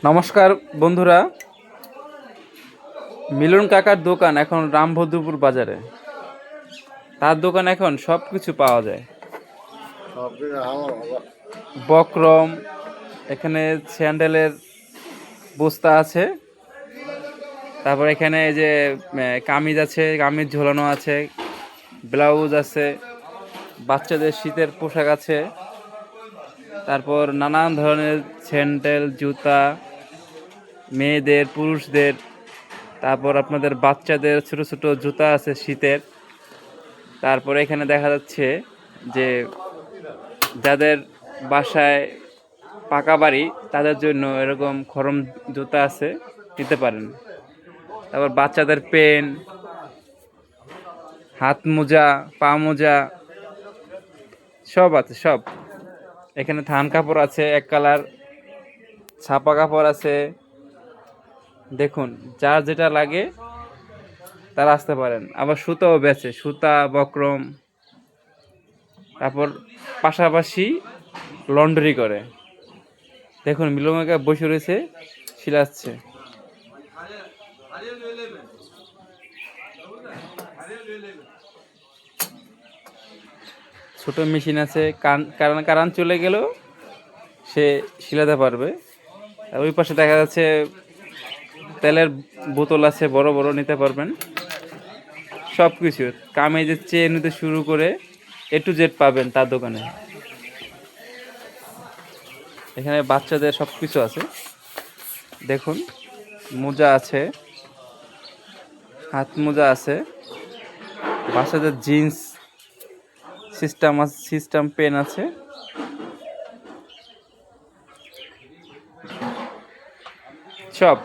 নমস্কার বন্ধুরা, মিলন কাকার দোকান এখন রামভদ্রপুর বাজারে। তার দোকান এখন সব কিছু পাওয়া যায়। বক্রম, এখানে স্যান্ডেলের বস্তা আছে। তারপর এখানে এই যে কামিজ আছে, কামিজ ঝোলানো আছে, ব্লাউজ আছে, বাচ্চাদের শীতের পোশাক আছে। তারপর নানান ধরনের স্যান্ডেল, জুতা, মেয়েদের, পুরুষদের, তারপর আপনাদের বাচ্চাদের ছোট ছোট জুতা আছে শীতের। তারপরে এখানে দেখা যাচ্ছে যে যাদের বাসায় পাকা বাড়ি তাদের জন্য এরকম খরম জুতা আছে, নিতে পারেন। তারপর বাচ্চাদের পেন, হাত মোজা, পা মোজা সব আছে, সব। এখানে থান কাপড় আছে, এক কালার ছাপা কাপড় আছে। দেখুন, যার যেটা লাগে তারা আসতে পারেন। আবার সুতাও বেচে, সুতা, বক্রম। তারপর পাশাপাশি লন্ড্রি করে। দেখুন, মিলনকা বসে রয়েছে, শিলাচ্ছে। ছোট মেশিন আছে, কারণ কারেন্ট চলে গেলেও সে শিলাতে পারবে। আর ওই পাশে দেখা যাচ্ছে তেলের বোতল আছে, বড় বড়, নিতে পারবেন। সব কিছু কামিজের চেয়ে নিতে শুরু করে A to Z পাবেন তার দোকানে। এখানে বাচ্চাদের সব কিছু আছে। দেখুন, মোজা আছে, হাত মোজা আছে, বাচ্চাদের জিন্স সিস্টেম পেন আছে। সব